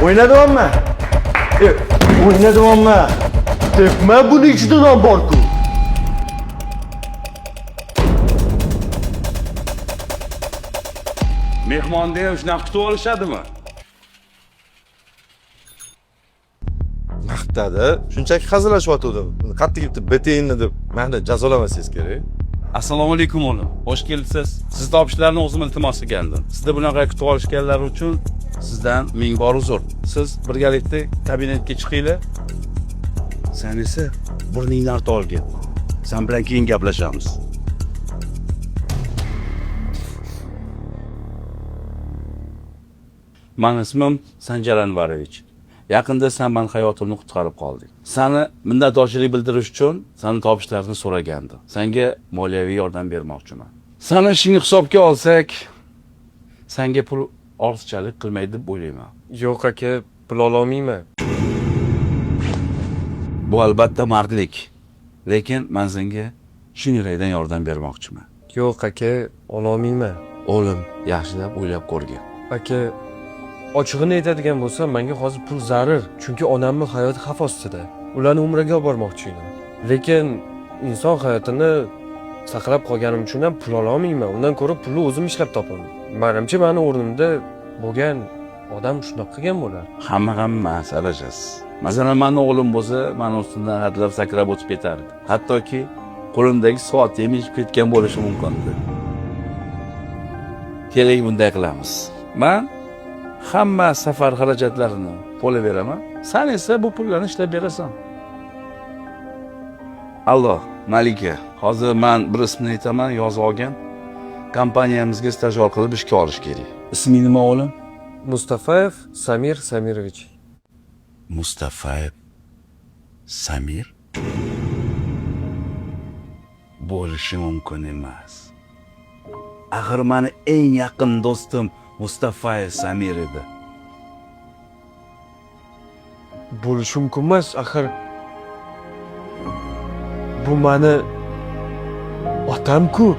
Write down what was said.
O'ynayapmanmi? O'ynayapmanmi? Debma buni ichida non bor-ku. Mehmonni ham shunaqa kutib olishadimi? Maqtadi. Shunchaki hazillashyotgandim. Qattiq yetib beteyinni deb meni jazolamasangiz kerak. Assalomu alaykum o'g'lim. Xush kelibsiz. Siz topishlarni o'zim iltimos qilgandim. Sizni bunaqa kutib olishganlar uchun sizdan ming bor uzr. Siz birgalikda kabinetga chiqinglar. Sen esa burningni artib olgin. Sen bilan keyin gaplashamiz. Mening ismim Sanjar Anvarovich. Yaqinda sen men hayotimni qutqarib qolding. Seni minnatdorchilik bildirish uchun seni topishlarini so'ragandim. Senga moliyaviy yordam bermoqchiman. Seni ishingni hisobga olsak, senga pul ortiqchalik qilmaydi deb o'ylayman. Yo'q aka, pul ololmayman. Bu albatta mardlik. Lekin men senga shu yurakdan yordam bermoqchiman. Yo'q aka, ololmayman. O'g'lim, yaxshilab o'ylab ko'rgin. Aka, ochig'ini aytadigan bo'lsam, menga hozir pul zarur, chunki onamning hayoti xavf ostida. Ularni umraga olib bormoqchi edim. Lekin inson hayotini saqlab qolganim uchun ham pul ololmayman. Undan ko'ra pulni o'zim ishlab topaman. Menimcha meni o'rnimda bo'lgan odam shunaqa qilgan bo'lar. Hamma emas, adashasiz. Masalan, mening o'g'lim bo'lsa, men ustimdan hadlab sakrab o'tib ketardi. Hattoki qo'limdagi soat yemishib ketgan bo'lishi mumkin. Keling, bunday qilamiz. Men hamma safar xarajatlarini to'lab beraman. Sen esa bu pullarni ishlab berasan. Alloh, Malika, hozir men bir ismini aytaman, yozib olgan. Kompaniyamizga stajyor qilib ishga olish kerak. Isming nima o'g'lim? Mustafayev Samir Samirovich. Mustafayev Samir? Bo'lishi mumkin emas. Axir meni eng yaqin do'stim Mustafayev Samir edi. Bo'lishi mumkin emas, axir bu meni otam-ku.